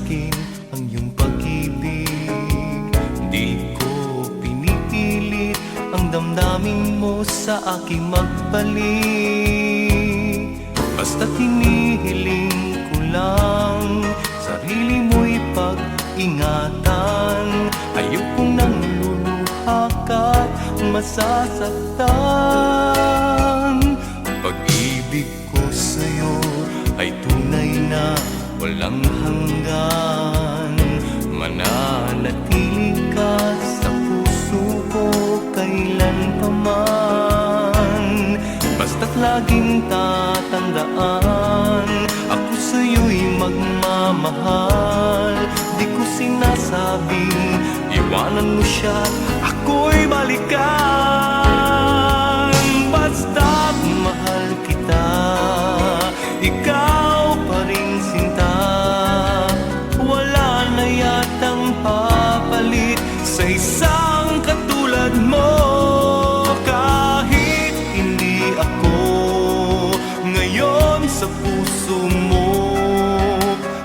akin ang iyong pag-ibig. Di ko pinipilit ang damdamin mo sa aking magbalik. Basta't hinihiling ko lang, sarili mo'y pag-ingatan. Ayokong nang luluha ka't masasaktan. Pag-ibig ko sa'yo ay tunay na walang hanggan. Mananatili ka sa puso ko kailanpaman. Basta't laging tatandaan, ako sa'yo'y magmamahal. Di ko sinasabing iwanan mo siya, ako'y balikan. Basta't mahal kita, ikaw pa rin sinta. Wala na yatang papalit sa isang katulad mo. Kahit hindi ako ngayon sa puso mo,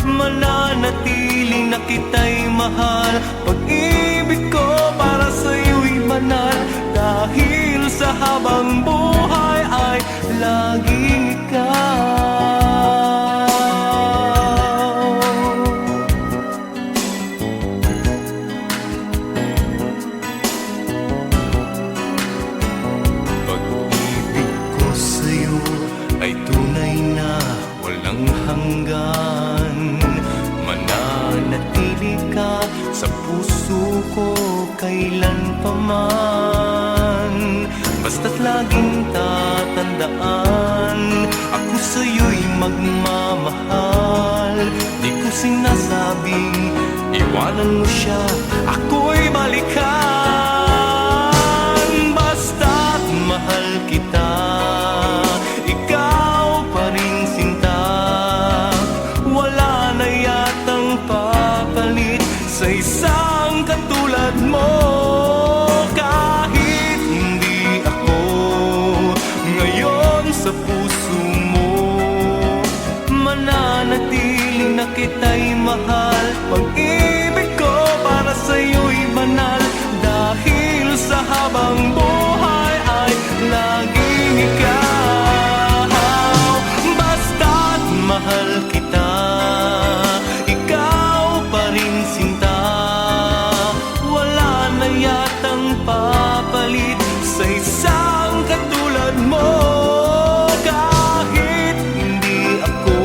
mananatili na kita'y mahal. Pag-ibig ko para sa'yo'y banal, dahil sa habang buhay ay laging ikaw. Pag-ibig ko sa'yo ay tunay na walang hanggan. Mananatili ka sa puso ko kailanpaman. Basta't laging tatandaan, ako sa'yo'y magmamahal. Di ko sinasabing iwanan mo siya, ako'y balikan. Basta't mahal kita, ikaw pa rin sinta. Wala na yatang papalit sa isang katulad mo. Kahit hindi ako ngayon sa puso mo, mananatili na kita'y mahal. Pag-ibig ko para sa'yo'y banal, dahil sa habang buhay ay laging ikaw. Basta't mahal kita, ikaw pa rin sinta. Wala na yatang papalit sa isang katulad mo. Kahit hindi ako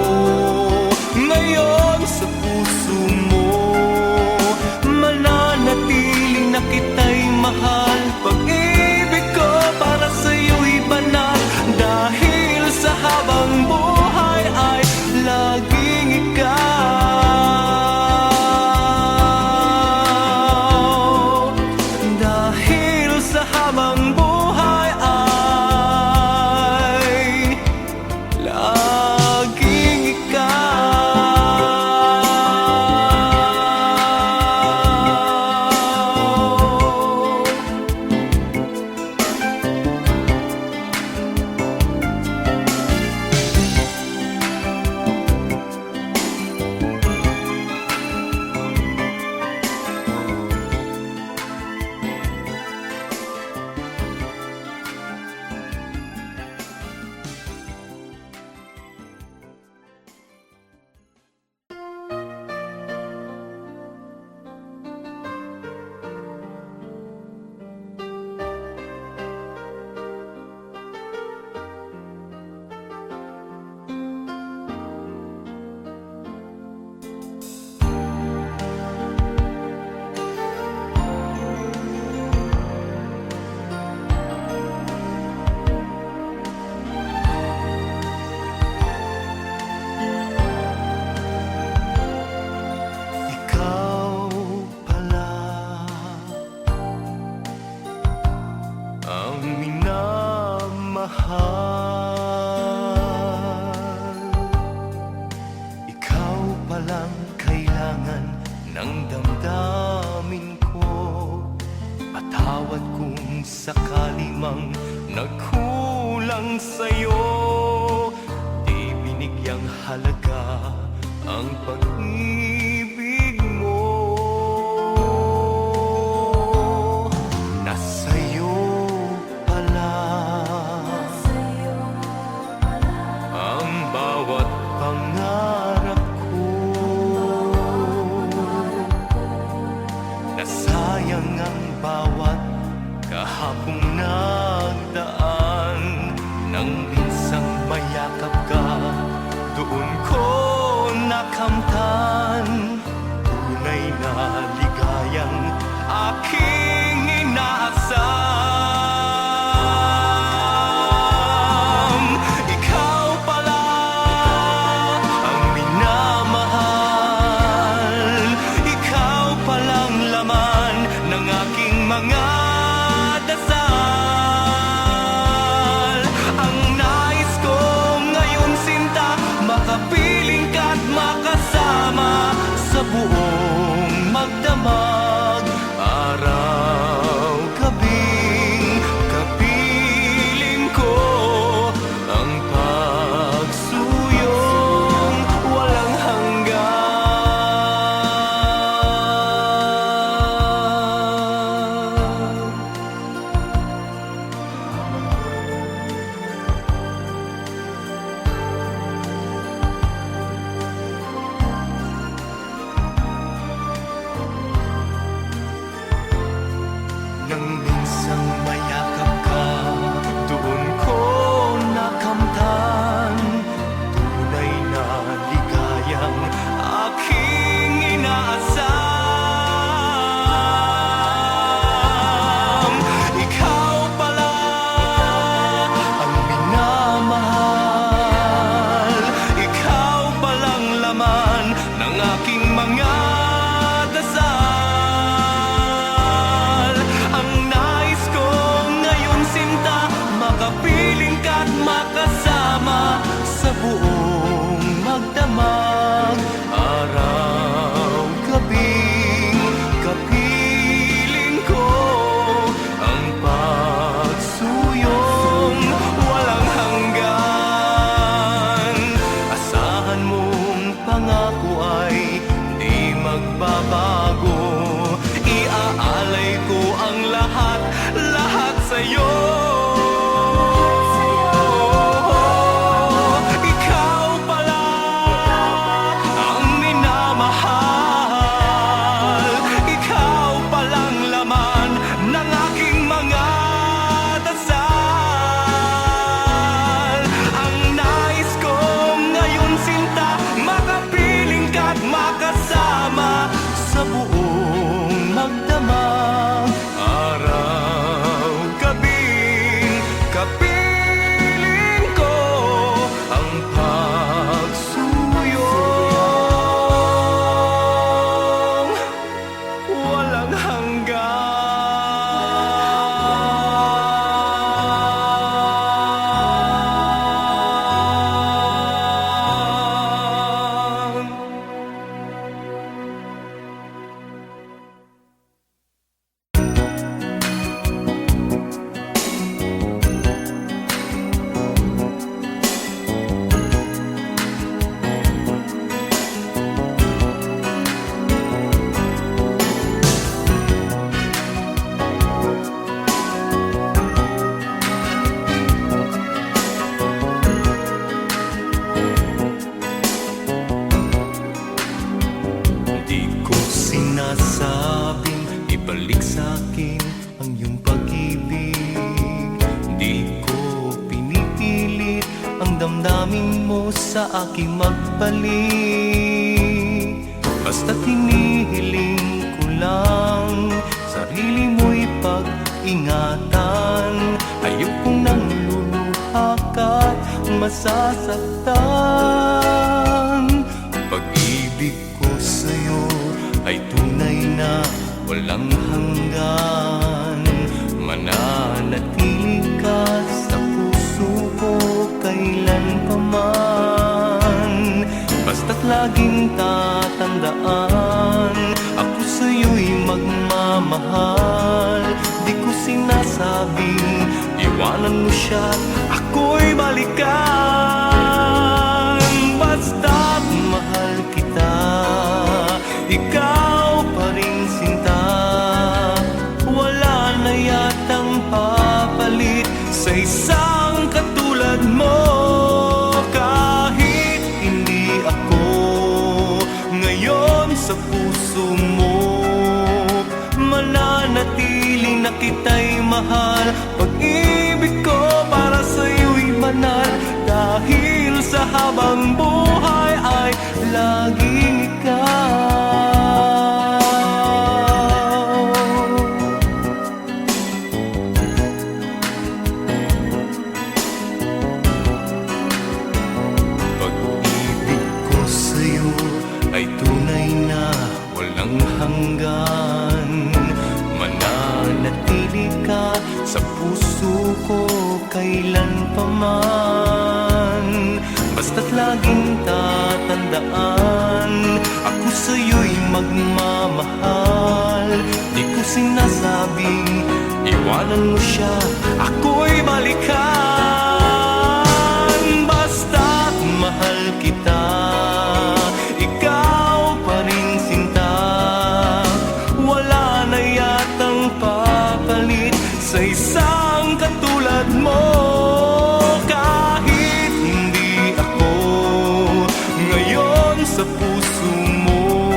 ngayon sa puso mo, mananatili na kita'y mahal. Pag-ibig ko para sa'yo'y banal, dahil sa habang buhay ay laging ikaw. Dahil sa habang buhay ay laging ikaw. sakali mang nagkulang sa'yo, di binigyang halaga ang pag-ibig buong magdamag. Araw, gabing, kapiling ko ang pagsuyong walang hanggan. Nang minsang mayakap ka, doon ko nakamtan tunay na ligayang aking inaasam. Ikaw pala ang minamahal, ikaw palang laman ng aking mga dasal. Makapiling ka't makasama sa buong magdamag. Araw, gabing, kapiling ko ang pagsuyong walang hanggan. Asahan mong pangako ay di magbabago. Iaalay ko ang lahat, lahat sa'yo. Sa buong magdamag, araw, gabing, kapiling ko ang pagsuyong walang hanggan. Sinasabing ibalik sa'kin ang iyong pag-ibig. Di ko pinipilit ang damdamin mo sa aking magbalik. Basta't hinihiling ko lang sarili mo'y pag-ingatan. Ayokong nang luluha ka't masasaktan. Pag-ibig ko sa'yo ay tunay na walang hanggan. Mananatili ka sa puso ko kailanpaman. Basta't laging tatandaan, ako sa'yo'y magmamahal. Di ko sinasabing iwanan mo siya, ako'y balikan. Basta't mahal kita, ikaw pa rin sinta. Wala na yatang papalit sa isang katulad mo. Kahit hindi ako ngayon sa puso mo, mananatili na kita'y mahal. Pag-ibig ko para sa'yo'y banal, dahil sa habang buhay ay laging ikaw. Pag-ibig ko sa'yo ay tunay na walang hanggan. Mananatili ka sa puso ko kailanpaman. Basta't laging tatandaan, ako sa'yo'y magmamahal. Di ko sinasabing iwanan mo siya, ako'y balikan. Basta't mahal kita, ikaw pa rin sinta. Wala na yatang papalit sa isang katulad mo. Kahit hindi ako ngayon sa puso mo,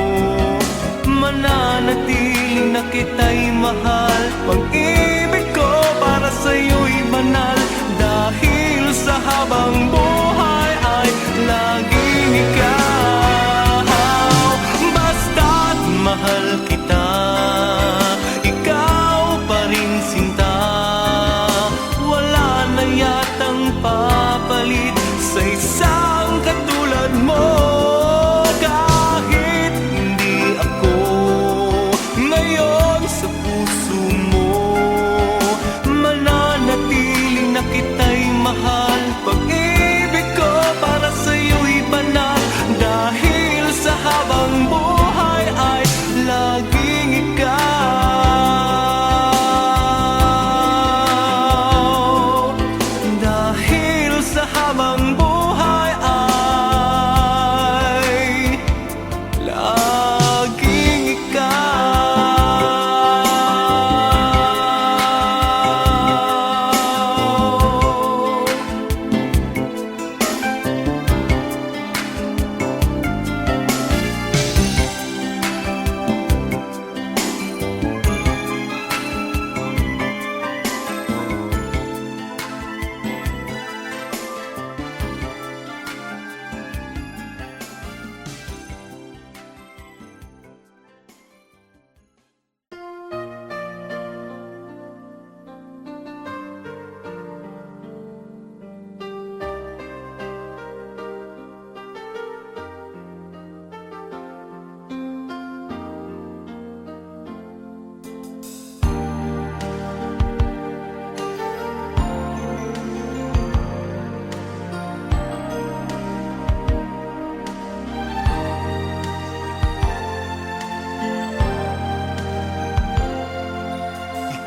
mananatili na kita'y mahal. Pag-ibig ko para sa'yo'y banal, dahil sa habang buhay ay laging ikaw. Basta't mahal kita, ikaw pa rin sinta. Wala na yatang papalit sa isang katulad mo. Kahit hindi ako ngayon sa puso mo, mananatili na kita'y mahal. Pag-ibig ko para sa'yo'y banal, dahil sa habang buhay ay laging ikaw. Dahil sa habang buhay ay laging ikaw.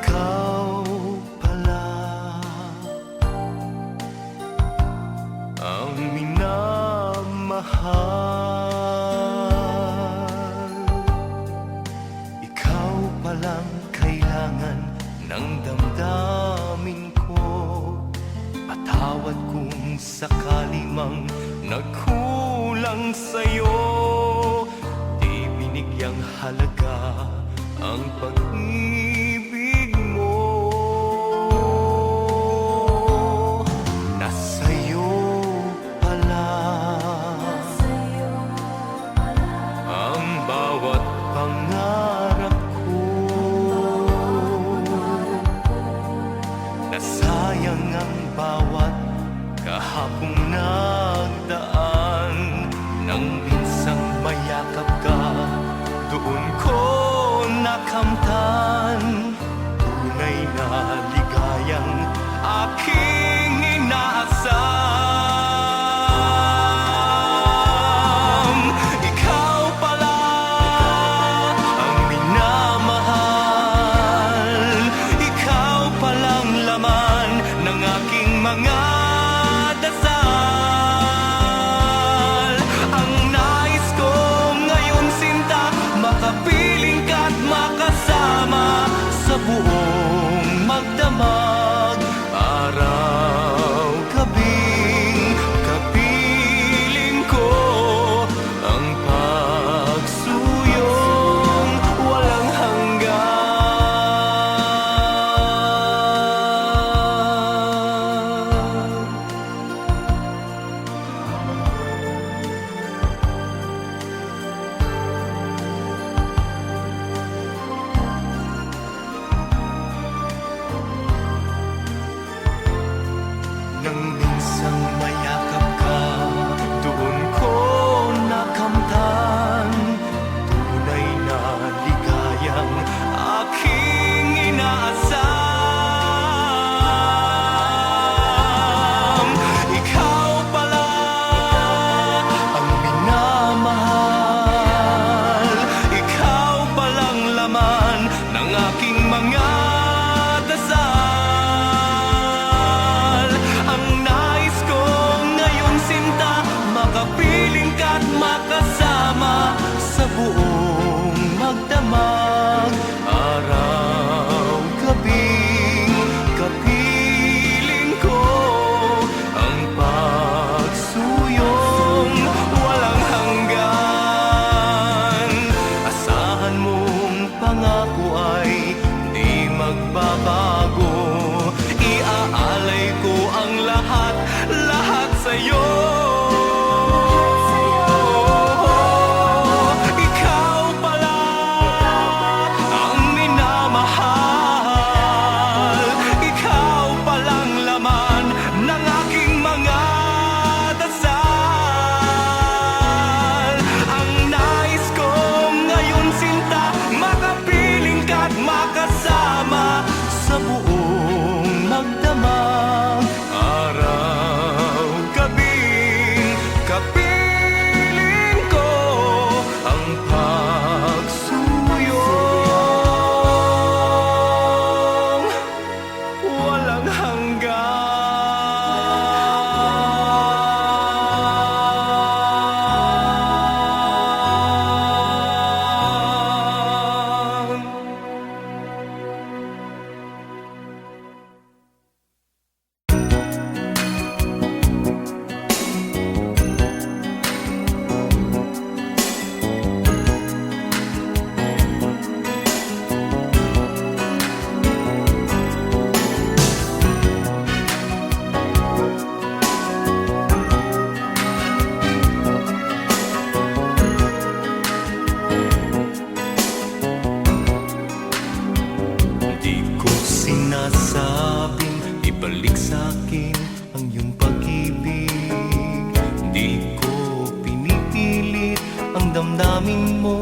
Ikaw pala ang minamahal. Ikaw palang kailangan ng damdamin ko. Patawad kung sakali mang nagkulang sa'yo. Di binigyang halaga ang pag-ibig mo. Nasa'yo pala ang bawat pangarap ko. Nasayang ang bawat kahapong nagdaan. Nang minsang mayakap ka, doon ko nakamtan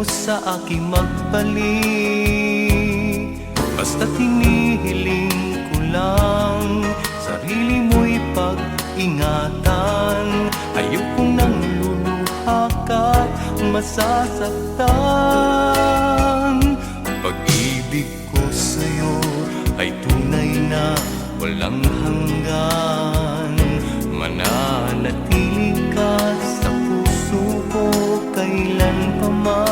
sa aking magpalit. Basta't hinihiling ko lang, sarili mo'y pag-ingatan. Ayokong nang luluha ka't masasaktan. Pag-ibig ko sa'yo ay tunay na walang hanggan. Mananatili ka sa puso ko kailanpaman.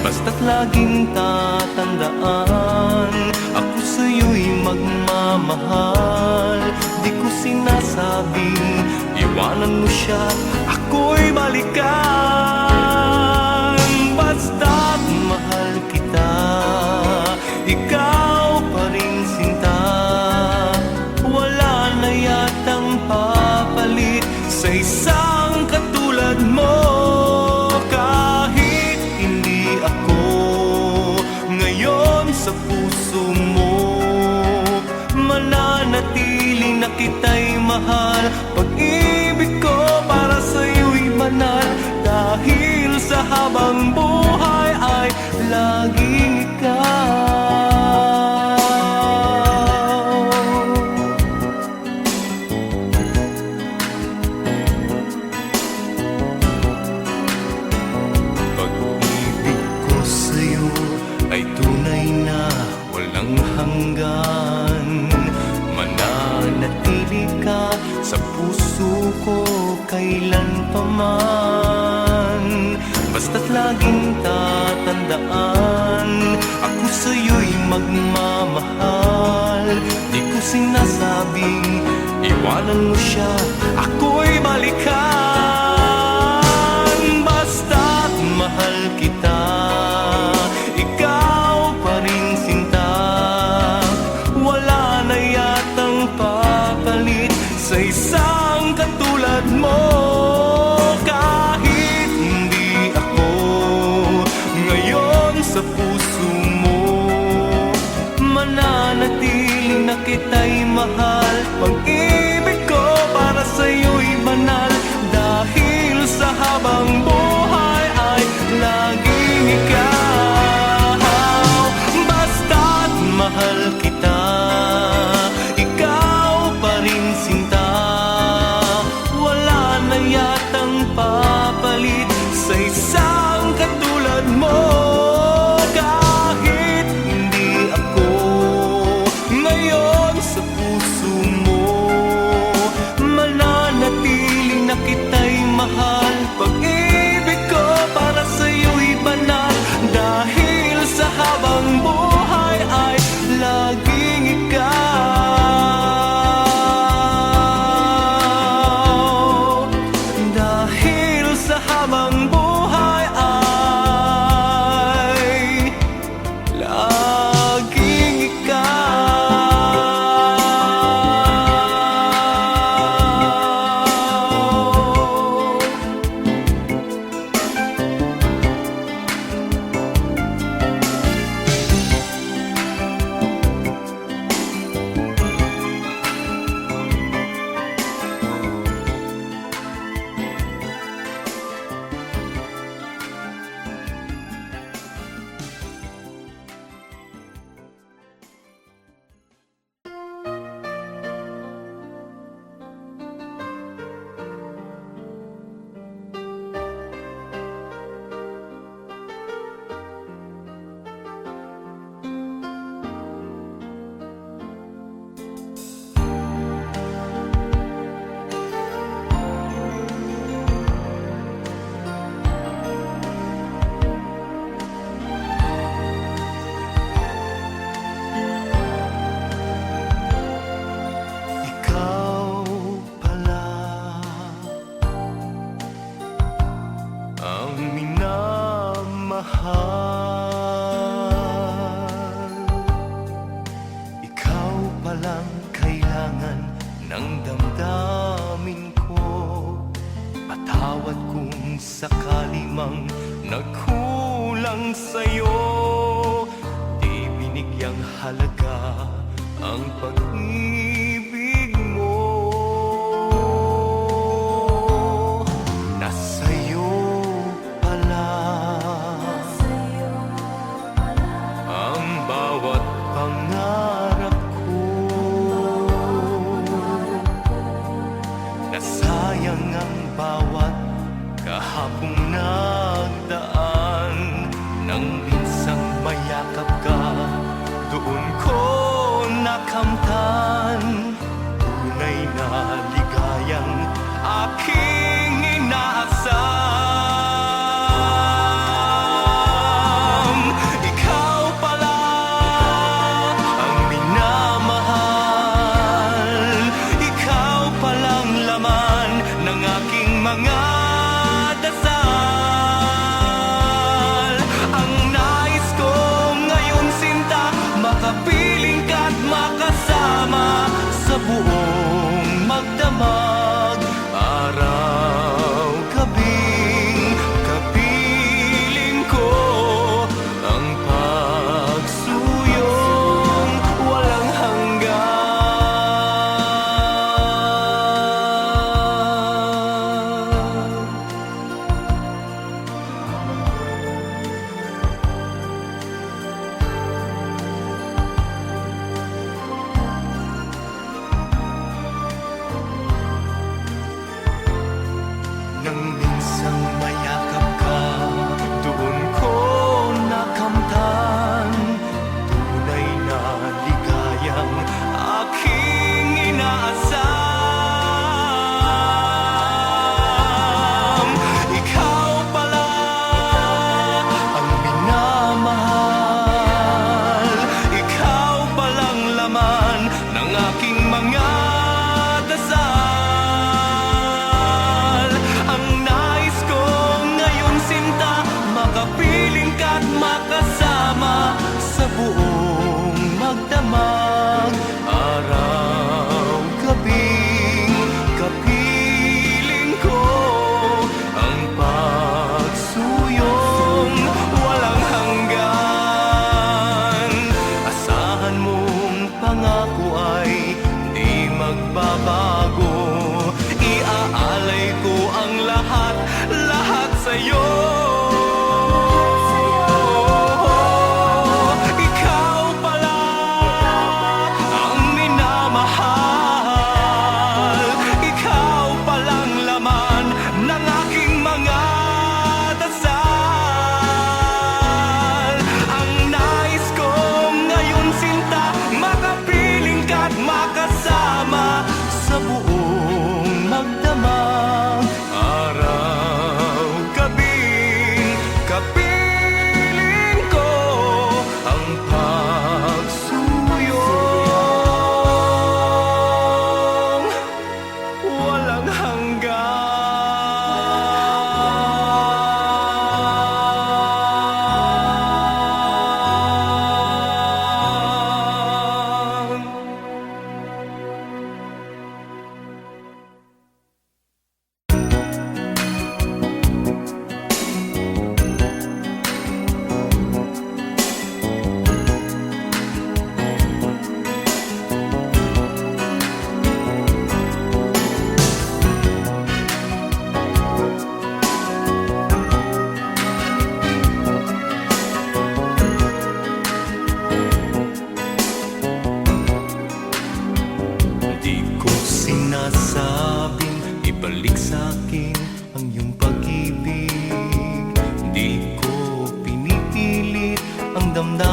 Basta't laging tatandaan, ako sa'yo'y magmamahal. Di ko sinasabing iwanan mo siya, ako'y balikan. Basta't mahal kita, ikaw pa rin sinta. Wala na yatang papalit sa isang katulad mo. Kahit hindi ako ngayon sa puso mo, mananatili na kita'y mahal. Pag-ibig ko para sa'yo'y banal, dahil sa habang buhay ay laging ikaw. Pag-ibig ko sa'yo ay tunay na walang hanggan. Mananatili ka sa puso ko kailanpaman. Basta't laging tatandaan, ako sa'yo'y magmamahal. Di ko sinasabing iwanan mo siya, ako'y balikan. Basta't mahal kita, ikaw pa rin sinta. Wala na yatang papalit sa isang katulad mo. Kahit hindi ako ngayon sa puso mo, mananatili na kita'y mahal. Pag-ibig ko para sa'yo'y banal, dahil sa habang buhay ay laging ikaw. Basta't mahal kita, ikaw pa rin sinta. Wala na yatang papalit sa isang katulad mo. Kahit hindi ako ngayon sa puso mo, mananatili na kita'y mahal. Pag-ibig ko para sa'yo'y banal, dahil sa habang buhay ay laging ikaw. Dahil sa habang buhay ay laging ikaw. sakali mang nagkulang sa'yo, di binigyang halaga ang pag-ibig mo. Nasa'yo pala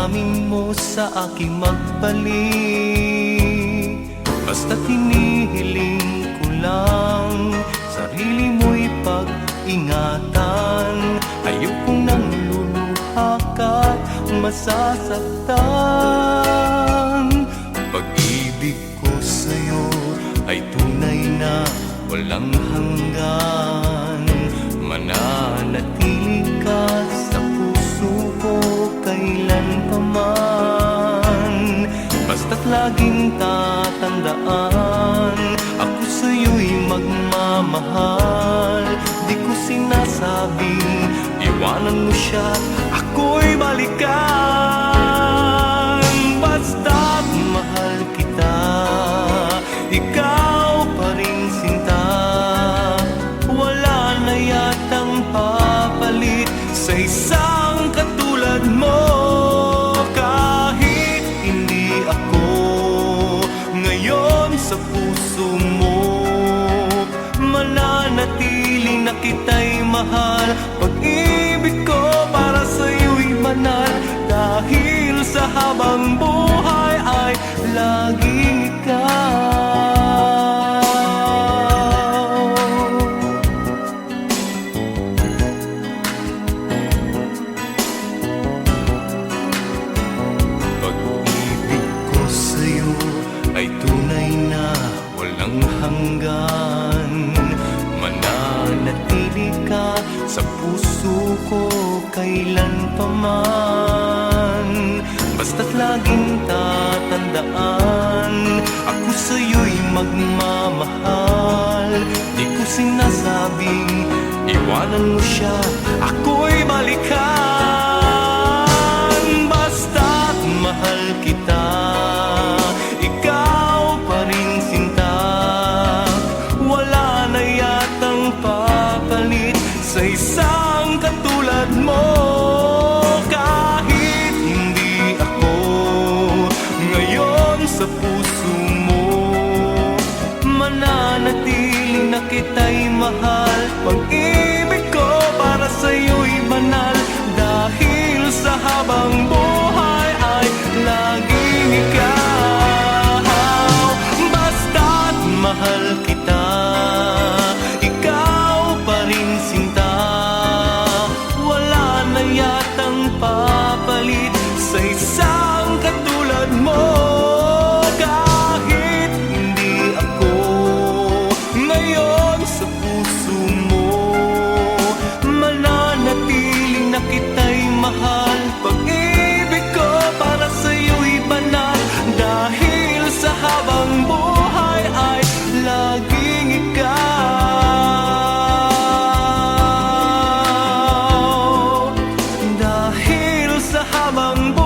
damdamin mo sa aking magpalit. Basta't hinihiling ko lang, sarili mo'y pag-ingatan. Ayokong nang luluha ka't masasaktan. Pag-ibig ko sa'yo ay tunay na walang hanggan. Mananatili ka sa puso ko kailanpaman. Basta't laging tatandaan, ako sa'yo'y magmamahal. Di ko sinasabing iwanan mo siya, ako'y balikan. Basta't mahal kita, ikaw pa rin sinta. Wala na yatang papalit sa isang katulad mo. Kahit hindi ako ngayon sa puso mo, mananatili na kita'y mahal. Pag-ibig ko para sa'yo'y banal, dahil sa habang buhay ay laging ikaw. Pag-ibig ko sa'yo ay tunay na walang hanggan. Mananatili ka sa puso ko kailanpaman. Basta't laging tatandaan, ako sa'yo'y magmamahal. Di ko sinasabing iwanan mo siya, ako'y balikan. Basta't mahal kita, ikaw pa rin sinta. Wala na yatang papalit sa isang katulad mo. Kahit hindi ako ngayon sa puso mo, mananatili na kita'y mahal. Pag-ibig ko para sa'yo'y banal, dahil sa habang buhay ay laging ikaw. Basta't mahal kita, ikaw pa rin sinta. Wala na yatang papalit sa isang katulad mo. Kahit hindi ako ngayon sa puso mo, mananatili na kita'y mahal. Pag-ibig ko para sa'yo'y banal, dahil sa habang buhay ay laging ikaw. Dahil sa habang buhay